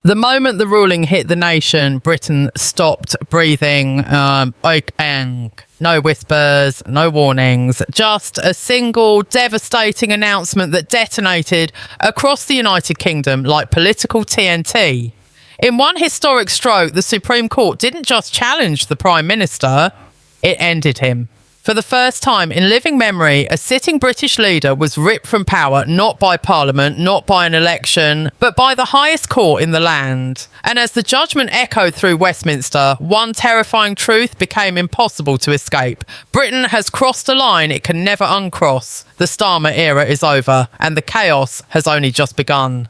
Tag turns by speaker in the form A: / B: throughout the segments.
A: The moment the ruling hit the nation, Britain stopped breathing, and no whispers, no warnings, just a single devastating announcement that detonated across the United Kingdom like political TNT. In one historic stroke, the Supreme Court didn't just challenge the Prime Minister, it ended him. For the first time in living memory, a sitting British leader was ripped from power not by Parliament, not by an election, but by the highest court in the land. And as the judgment echoed through Westminster, one terrifying truth became impossible to escape. Britain has crossed a line it can never uncross. The Starmer era is over, and the chaos has only just begun.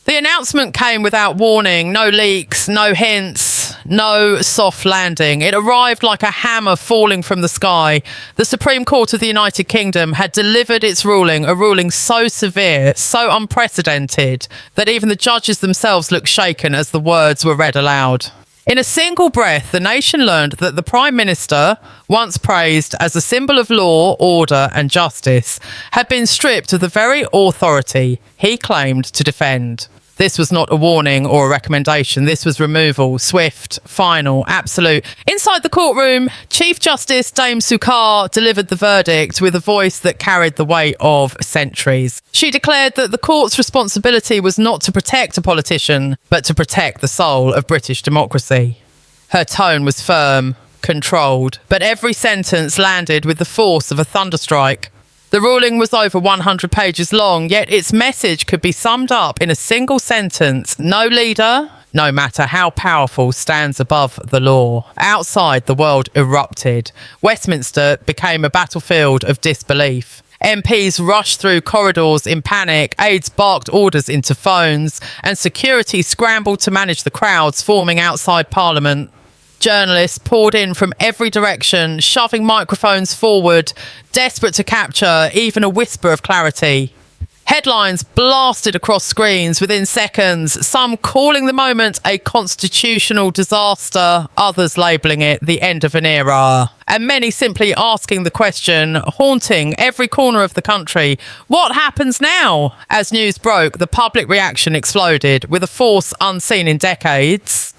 A: The announcement came without warning, no leaks, no hints, no soft landing. It arrived like a hammer falling from the sky. The Supreme Court of the United Kingdom had delivered its ruling, a ruling so severe, so unprecedented, that even the judges themselves looked shaken as the words were read aloud. In a single breath, the nation learned that the Prime Minister, once praised as a symbol of law, order and justice, had been stripped of the very authority he claimed to defend. This was not a warning or a recommendation. This was removal, swift, final, absolute. Inside the courtroom, Chief Justice Dame Sukar delivered the verdict with a voice that carried the weight of centuries. She declared that the court's responsibility was not to protect a politician, but to protect the soul of British democracy. Her tone was firm, controlled, but every sentence landed with the force of a thunderstrike. The ruling was over 100 pages long, yet its message could be summed up in a single sentence. No leader, no matter how powerful, stands above the law. Outside, the world erupted. Westminster became a battlefield of disbelief. MPs rushed through corridors in panic, aides barked orders into phones, and security scrambled to manage the crowds forming outside Parliament. Journalists poured in from every direction, shoving microphones forward, desperate to capture even a whisper of clarity. Headlines blasted across screens within seconds, some calling the moment a constitutional disaster, others labelling it the end of an era, and many simply asking the question, haunting every corner of the country, what happens now? As news broke, the public reaction exploded with a force unseen in decades.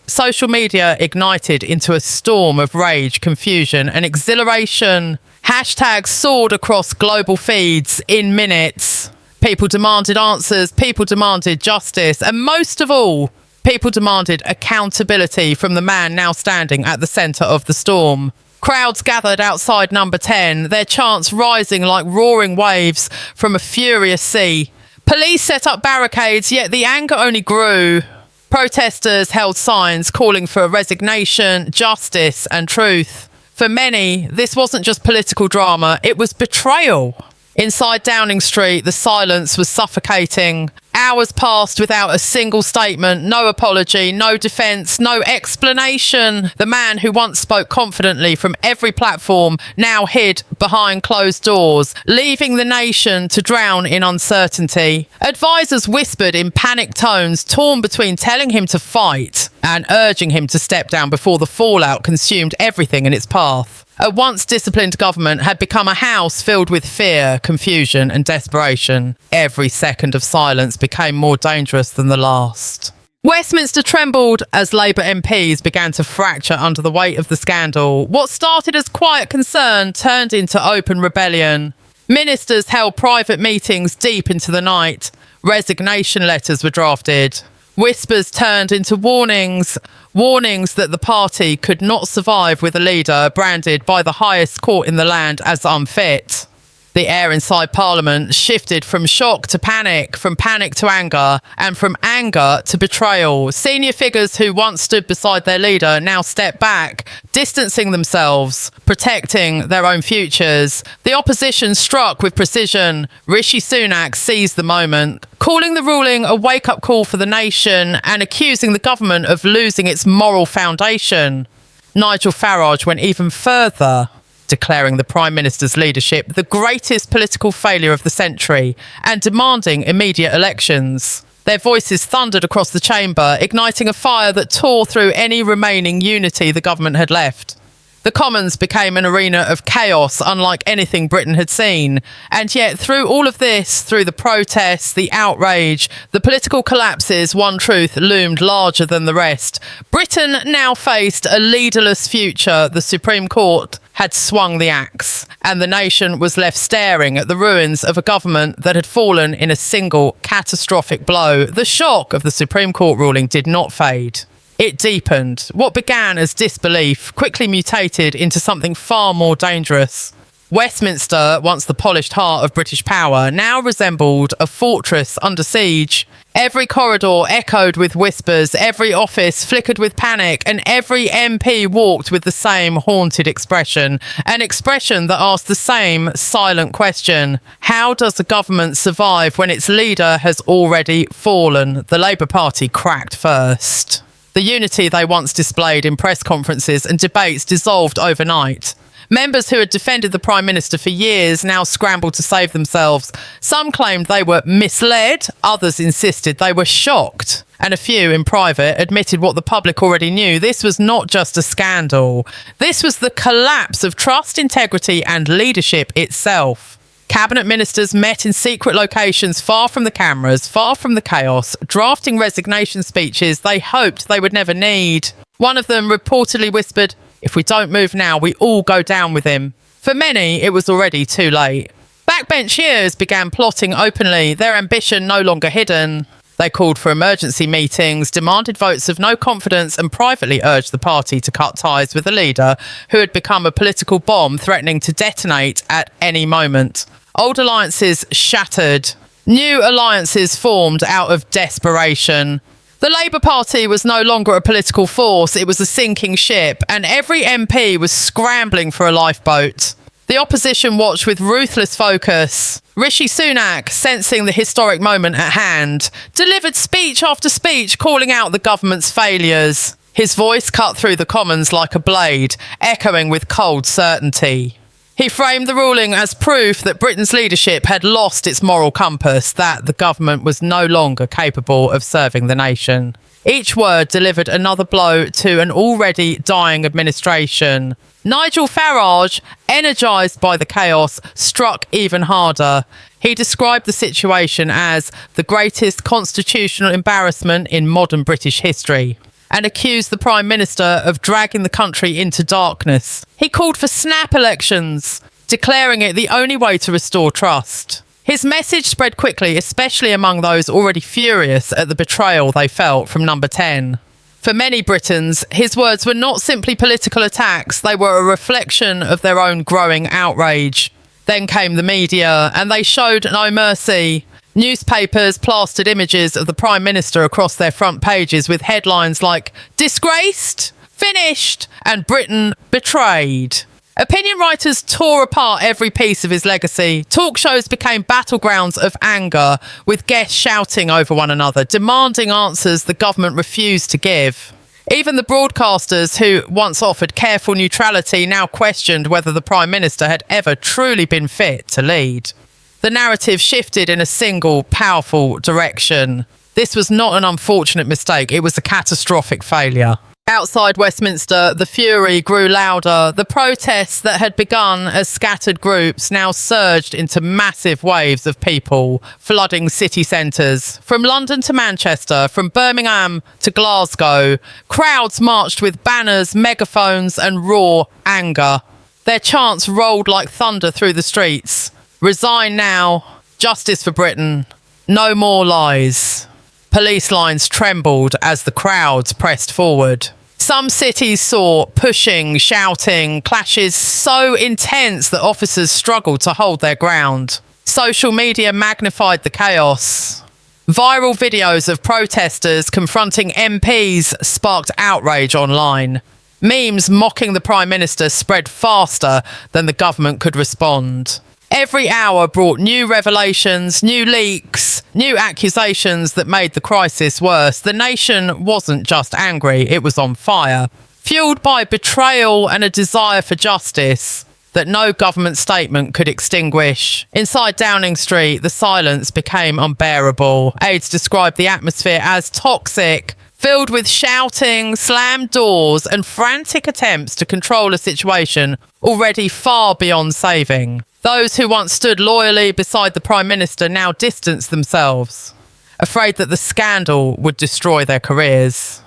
A: Social media ignited into a storm of rage, confusion and exhilaration. Hashtags soared across global feeds in minutes. People demanded answers, people demanded justice, and most of all, people demanded accountability from the man now standing at the centre of the storm. Crowds gathered outside Number 10, their chants rising like roaring waves from a furious sea. Police set up barricades, yet the anger only grew. Protesters held signs calling for resignation, justice and truth. For many, this wasn't just political drama, it was betrayal. Inside Downing Street, the silence was suffocating. Hours passed without a single statement, no apology, no defence, no explanation. The man who once spoke confidently from every platform now hid behind closed doors, leaving the nation to drown in uncertainty. Advisors whispered in panicked tones, torn between telling him to fight and urging him to step down before the fallout consumed everything in its path. A once disciplined government had become a house filled with fear, confusion and desperation. Every second of silence became more dangerous than the last. Westminster trembled as Labour MPs began to fracture under the weight of the scandal. What started as quiet concern turned into open rebellion. Ministers held private meetings deep into the night. Resignation letters were drafted. Whispers turned into warnings that the party could not survive with a leader branded by the highest court in the land as unfit. The air inside Parliament shifted from shock to panic, from panic to anger, and from anger to betrayal. Senior figures who once stood beside their leader now stepped back, distancing themselves, protecting their own futures. The opposition struck with precision. Rishi Sunak seized the moment, calling the ruling a wake-up call for the nation and accusing the government of losing its moral foundation. Nigel Farage went even further, declaring the Prime Minister's leadership the greatest political failure of the century and demanding immediate elections. Their voices thundered across the chamber, igniting a fire that tore through any remaining unity the government had left. The Commons became an arena of chaos unlike anything Britain had seen. And yet, through all of this, through the protests, the outrage, the political collapses, one truth loomed larger than the rest. Britain now faced a leaderless future. The Supreme Court had swung the axe, and the nation was left staring at the ruins of a government that had fallen in a single catastrophic blow. The shock of the Supreme Court ruling did not fade. It deepened. What began as disbelief quickly mutated into something far more dangerous. Westminster, once the polished heart of British power, now resembled a fortress under siege. Every corridor echoed with whispers, every office flickered with panic, and every MP walked with the same haunted expression. An expression that asked the same silent question. How does a government survive when its leader has already fallen? The Labour Party cracked first. The unity they once displayed in press conferences and debates dissolved overnight. Members who had defended the Prime Minister for years now scrambled to save themselves. Some claimed they were misled, others insisted they were shocked. And a few, in private, admitted what the public already knew. This was not just a scandal. This was the collapse of trust, integrity and leadership itself. Cabinet ministers met in secret locations far from the cameras, far from the chaos, drafting resignation speeches they hoped they would never need. One of them reportedly whispered, "If we don't move now, we all go down with him." For many, it was already too late. Backbenchiers began plotting openly, their ambition no longer hidden. They called for emergency meetings, demanded votes of no confidence, and privately urged the party to cut ties with a leader who had become a political bomb threatening to detonate at any moment. Old alliances shattered. New alliances formed out of desperation. The Labour Party was no longer a political force, it was a sinking ship, and every MP was scrambling for a lifeboat. The opposition watched with ruthless focus. Rishi Sunak, sensing the historic moment at hand, delivered speech after speech calling out the government's failures. His voice cut through the Commons like a blade, echoing with cold certainty. He framed the ruling as proof that Britain's leadership had lost its moral compass, that the government was no longer capable of serving the nation. Each word delivered another blow to an already dying administration. Nigel Farage, energised by the chaos, struck even harder. He described the situation as the greatest constitutional embarrassment in modern British history, and accused the Prime Minister of dragging the country into darkness. He called for snap elections, declaring it the only way to restore trust. His message spread quickly, especially among those already furious at the betrayal they felt from Number 10. For many Britons, his words were not simply political attacks, they were a reflection of their own growing outrage. Then came the media, and they showed no mercy. Newspapers plastered images of the Prime Minister across their front pages with headlines like "Disgraced," "Finished," and "Britain Betrayed." Opinion writers tore apart every piece of his legacy. Talk shows became battlegrounds of anger, with guests shouting over one another, demanding answers the government refused to give. Even the broadcasters, who once offered careful neutrality, now questioned whether the Prime Minister had ever truly been fit to lead. The narrative shifted in a single, powerful direction. This was not an unfortunate mistake, it was a catastrophic failure. Outside Westminster, the fury grew louder. The protests that had begun as scattered groups now surged into massive waves of people, flooding city centres. From London to Manchester, from Birmingham to Glasgow, crowds marched with banners, megaphones and raw anger. Their chants rolled like thunder through the streets. Resign now. Justice for Britain. No more lies. Police lines trembled as the crowds pressed forward. Some cities saw pushing, shouting, clashes so intense that officers struggled to hold their ground. Social media magnified the chaos. Viral videos of protesters confronting MPs sparked outrage online. Memes mocking the Prime Minister spread faster than the government could respond. Every hour brought new revelations, new leaks, new accusations that made the crisis worse. The nation wasn't just angry, it was on fire. Fueled by betrayal and a desire for justice that no government statement could extinguish. Inside Downing Street, the silence became unbearable. Aides described the atmosphere as toxic, filled with shouting, slammed doors, and frantic attempts to control a situation already far beyond saving. Those who once stood loyally beside the Prime Minister now distanced themselves, afraid that the scandal would destroy their careers.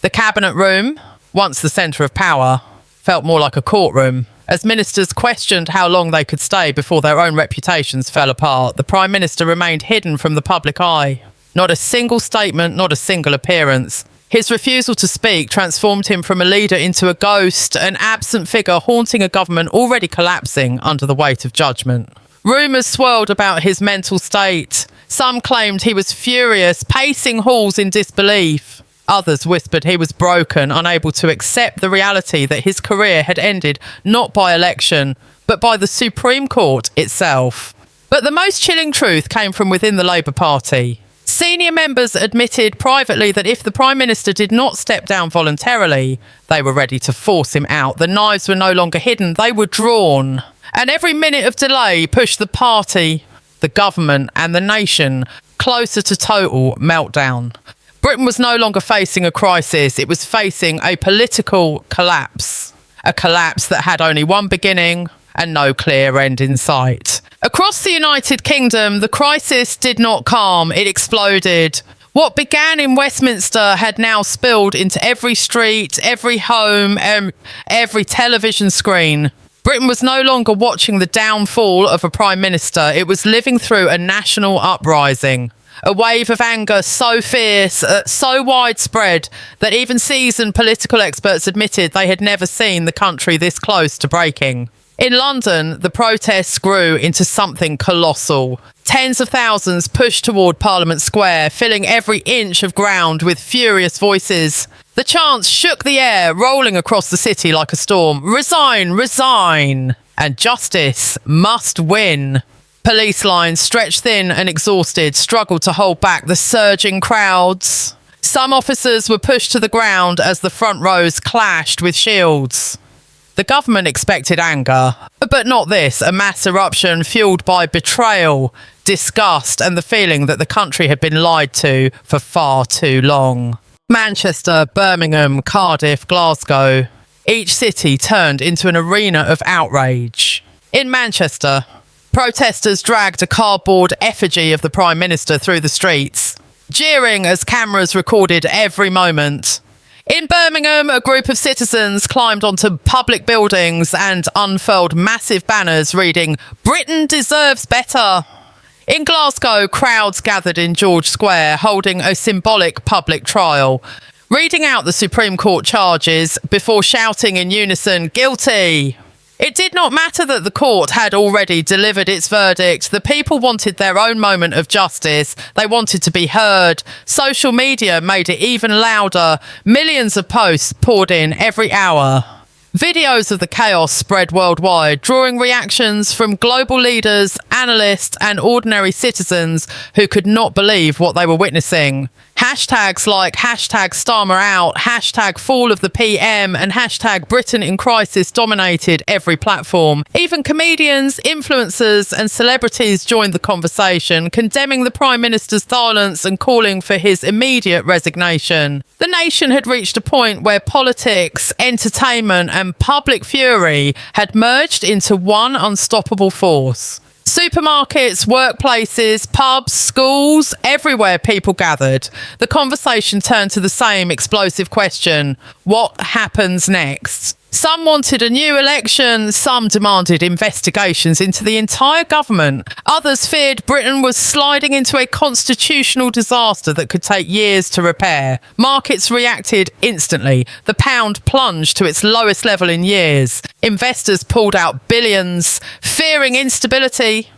A: The Cabinet Room, once the centre of power, felt more like a courtroom. As ministers questioned how long they could stay before their own reputations fell apart, the Prime Minister remained hidden from the public eye. Not a single statement, not a single appearance. His refusal to speak transformed him from a leader into a ghost, an absent figure haunting a government already collapsing under the weight of judgment. Rumours swirled about his mental state. Some claimed he was furious, pacing halls in disbelief. Others whispered he was broken, unable to accept the reality that his career had ended not by election, but by the Supreme Court itself. But the most chilling truth came from within the Labour Party. Senior members admitted privately that if the Prime Minister did not step down voluntarily, they were ready to force him out. The knives were no longer hidden, they were drawn. And every minute of delay pushed the party, the government and the nation closer to total meltdown. Britain was no longer facing a crisis, it was facing a political collapse. A collapse that had only one beginning and no clear end in sight. Across the United Kingdom, the crisis did not calm, it exploded. What began in Westminster had now spilled into every street, every home, every television screen. Britain was no longer watching the downfall of a Prime Minister, it was living through a national uprising. A wave of anger so fierce, so widespread, that even seasoned political experts admitted they had never seen the country this close to breaking. In London, the protests grew into something colossal. Tens of thousands pushed toward Parliament Square, filling every inch of ground with furious voices. The chants shook the air, rolling across the city like a storm. Resign, resign! And justice must win. Police lines, stretched thin and exhausted, struggled to hold back the surging crowds. Some officers were pushed to the ground as the front rows clashed with shields. The government expected anger, but not this, a mass eruption fueled by betrayal, disgust, and the feeling that the country had been lied to for far too long. Manchester, Birmingham, Cardiff, Glasgow. Each city turned into an arena of outrage. In Manchester, protesters dragged a cardboard effigy of the Prime Minister through the streets, jeering as cameras recorded every moment. In Birmingham, a group of citizens climbed onto public buildings and unfurled massive banners reading, "Britain deserves better." In Glasgow, crowds gathered in George Square, holding a symbolic public trial, reading out the Supreme Court charges before shouting in unison, "Guilty." It did not matter that the court had already delivered its verdict. The people wanted their own moment of justice. They wanted to be heard. Social media made it even louder. Millions of posts poured in every hour. Videos of the chaos spread worldwide, drawing reactions from global leaders, analysts, and ordinary citizens who could not believe what they were witnessing. Hashtags like #Starmer out, #fall of the PM, and #Britain in crisis dominated every platform. Even comedians, influencers, and celebrities joined the conversation, condemning the Prime Minister's silence and calling for his immediate resignation. The nation had reached a point where politics, entertainment, and public fury had merged into one unstoppable force. Supermarkets, workplaces, pubs, schools, everywhere people gathered. The conversation turned to the same explosive question: what happens next? Some wanted a new election, some demanded investigations into the entire government. Others feared Britain was sliding into a constitutional disaster that could take years to repair. Markets reacted instantly. The pound plunged to its lowest level in years. Investors pulled out billions, fearing instability.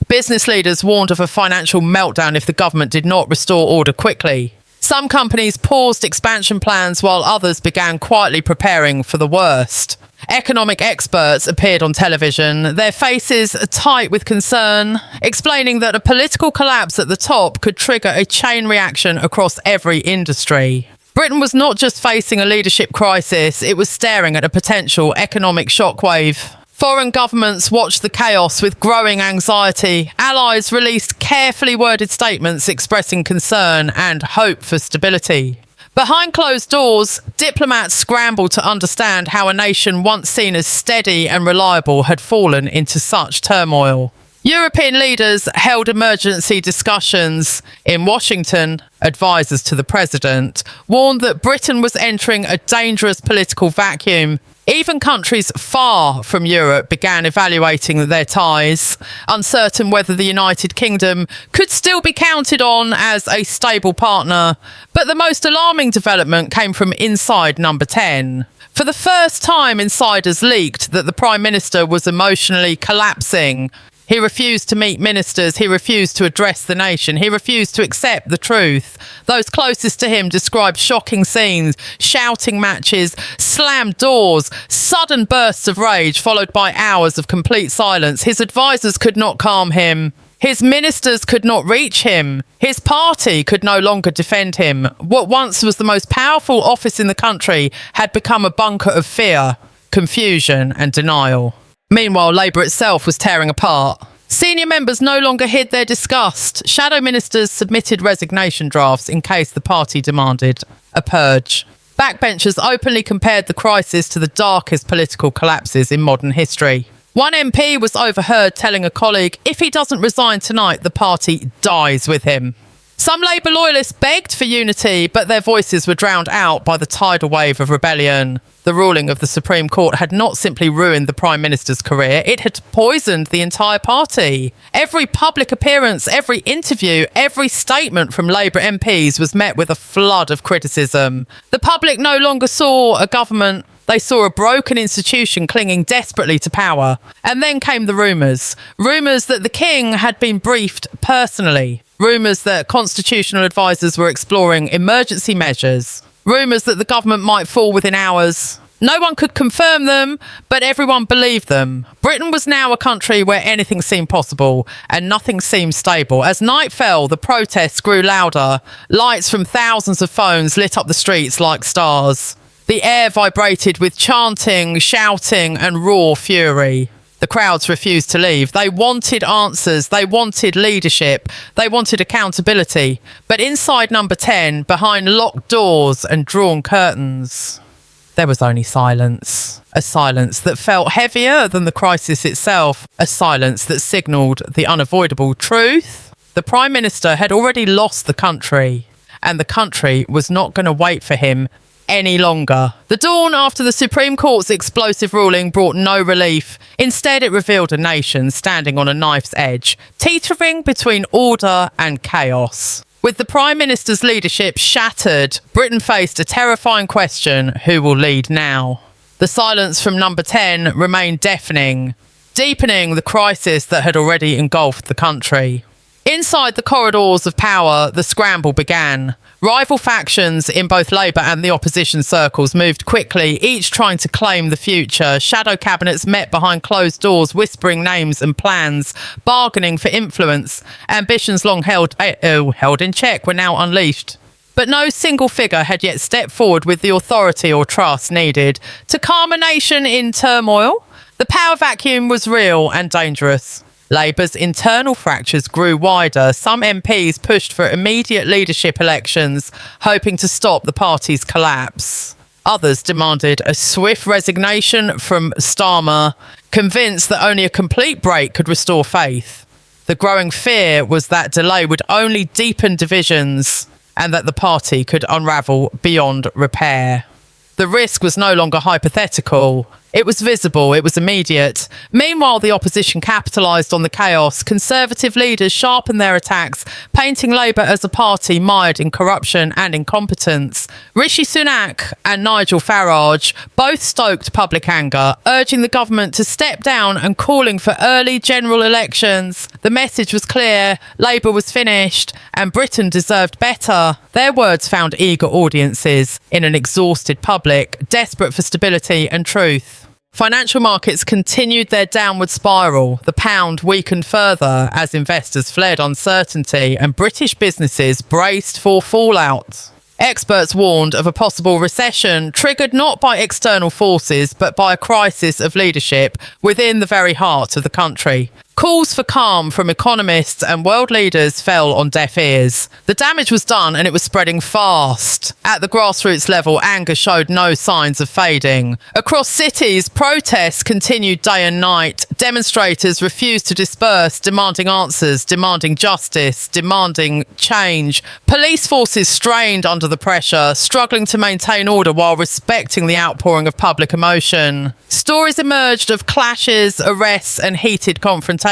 A: Business leaders warned of a financial meltdown if the government did not restore order quickly. Some companies paused expansion plans while others began quietly preparing for the worst. Economic experts appeared on television, their faces tight with concern, explaining that a political collapse at the top could trigger a chain reaction across every industry. Britain was not just facing a leadership crisis, it was staring at a potential economic shockwave. Foreign governments watched the chaos with growing anxiety. Allies released carefully worded statements expressing concern and hope for stability. Behind closed doors, diplomats scrambled to understand how a nation once seen as steady and reliable had fallen into such turmoil. European leaders held emergency discussions in Washington. Advisors to the president warned that Britain was entering a dangerous political vacuum. Even countries far from Europe began evaluating their ties, uncertain whether the United Kingdom could still be counted on as a stable partner. But the most alarming development came from inside Number 10. For the first time, insiders leaked that the Prime Minister was emotionally collapsing. He refused to meet ministers. He refused to address the nation. He refused to accept the truth. Those closest to him described shocking scenes, shouting matches, slammed doors, sudden bursts of rage followed by hours of complete silence. His advisors could not calm him. His ministers could not reach him. His party could no longer defend him. What once was the most powerful office in the country had become a bunker of fear, confusion and denial. Meanwhile, Labour itself was tearing apart. Senior members no longer hid their disgust. Shadow ministers submitted resignation drafts in case the party demanded a purge. Backbenchers openly compared the crisis to the darkest political collapses in modern history. One MP was overheard telling a colleague, if he doesn't resign tonight, the party dies with him. Some Labour loyalists begged for unity, but their voices were drowned out by the tidal wave of rebellion. The ruling of the Supreme Court had not simply ruined the Prime Minister's career, it had poisoned the entire party. Every public appearance, every interview, every statement from Labour MPs was met with a flood of criticism. The public no longer saw a government. They saw a broken institution clinging desperately to power. And then came the rumours. Rumours that the King had been briefed personally. Rumours that constitutional advisors were exploring emergency measures. Rumours that the government might fall within hours. No one could confirm them, but everyone believed them. Britain was now a country where anything seemed possible and nothing seemed stable. As night fell, the protests grew louder. Lights from thousands of phones lit up the streets like stars. The air vibrated with chanting, shouting and raw fury. The crowds refused to leave. They wanted answers. They wanted leadership. They wanted accountability. But inside Number 10, behind locked doors and drawn curtains, there was only silence. A silence that felt heavier than the crisis itself. A silence that signalled the unavoidable truth. The Prime Minister had already lost the country, and the country was not going to wait for him any longer. The dawn after the Supreme Court's explosive ruling brought no relief. Instead, it revealed a nation standing on a knife's edge, teetering between order and chaos. With the Prime Minister's leadership shattered, Britain faced a terrifying question: who will lead now? The silence from Number 10 remained deafening, deepening the crisis that had already engulfed the country. Inside the corridors of power, the scramble began. Rival factions in both Labour and the opposition circles moved quickly, each trying to claim the future. Shadow cabinets met behind closed doors, whispering names and plans, bargaining for influence. Ambitions long held in check were now unleashed. But no single figure had yet stepped forward with the authority or trust needed to calm a nation in turmoil. The power vacuum was real and dangerous. Labour's internal fractures grew wider. Some MPs pushed for immediate leadership elections, hoping to stop the party's collapse. Others demanded a swift resignation from Starmer, convinced that only a complete break could restore faith. The growing fear was that delay would only deepen divisions and that the party could unravel beyond repair. The risk was no longer hypothetical. It was visible, it was immediate. Meanwhile, the opposition capitalised on the chaos. Conservative leaders sharpened their attacks, painting Labour as a party mired in corruption and incompetence. Rishi Sunak and Nigel Farage both stoked public anger, urging the government to step down and calling for early general elections. The message was clear: Labour was finished and Britain deserved better. Their words found eager audiences in an exhausted public, desperate for stability and truth. Financial markets continued their downward spiral. The pound weakened further as investors fled uncertainty and British businesses braced for fallout. Experts warned of a possible recession triggered not by external forces but by a crisis of leadership within the very heart of the country. Calls for calm from economists and world leaders fell on deaf ears. The damage was done and it was spreading fast. At the grassroots level, anger showed no signs of fading. Across cities, protests continued day and night. Demonstrators refused to disperse, demanding answers, demanding justice, demanding change. Police forces strained under the pressure, struggling to maintain order while respecting the outpouring of public emotion. Stories emerged of clashes, arrests, and heated confrontations,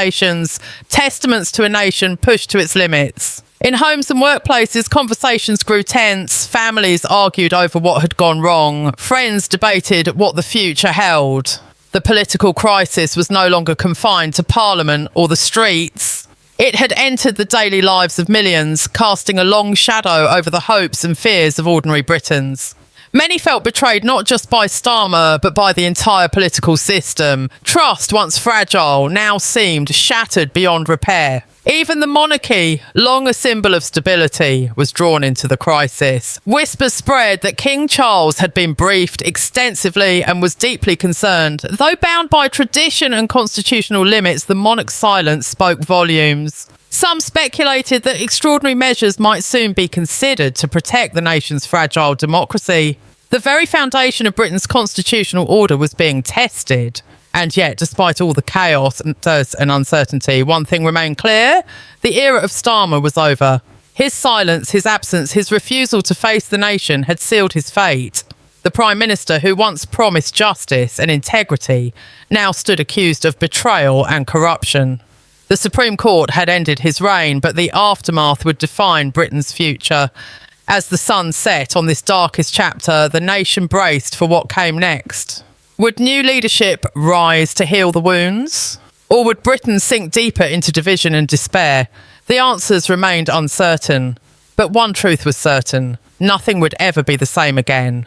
A: testaments to a nation pushed to its limits. In homes and workplaces, conversations grew tense. Families argued over what had gone wrong. Friends debated what the future held. The political crisis was no longer confined to Parliament or the streets. It had entered the daily lives of millions, casting a long shadow over the hopes and fears of ordinary Britons. Many felt betrayed not just by Starmer, but by the entire political system. Trust, once fragile, now seemed shattered beyond repair. Even the monarchy, long a symbol of stability, was drawn into the crisis. Whispers spread that King Charles had been briefed extensively and was deeply concerned. Though bound by tradition and constitutional limits, the monarch's silence spoke volumes. Some speculated that extraordinary measures might soon be considered to protect the nation's fragile democracy. The very foundation of Britain's constitutional order was being tested. And yet, despite all the chaos and uncertainty, one thing remained clear: the era of Starmer was over. His silence, his absence, his refusal to face the nation had sealed his fate. The Prime Minister, who once promised justice and integrity, now stood accused of betrayal and corruption. The Supreme Court had ended his reign, but the aftermath would define Britain's future. As the sun set on this darkest chapter, the nation braced for what came next. Would new leadership rise to heal the wounds? Or would Britain sink deeper into division and despair? The answers remained uncertain. But one truth was certain: nothing would ever be the same again.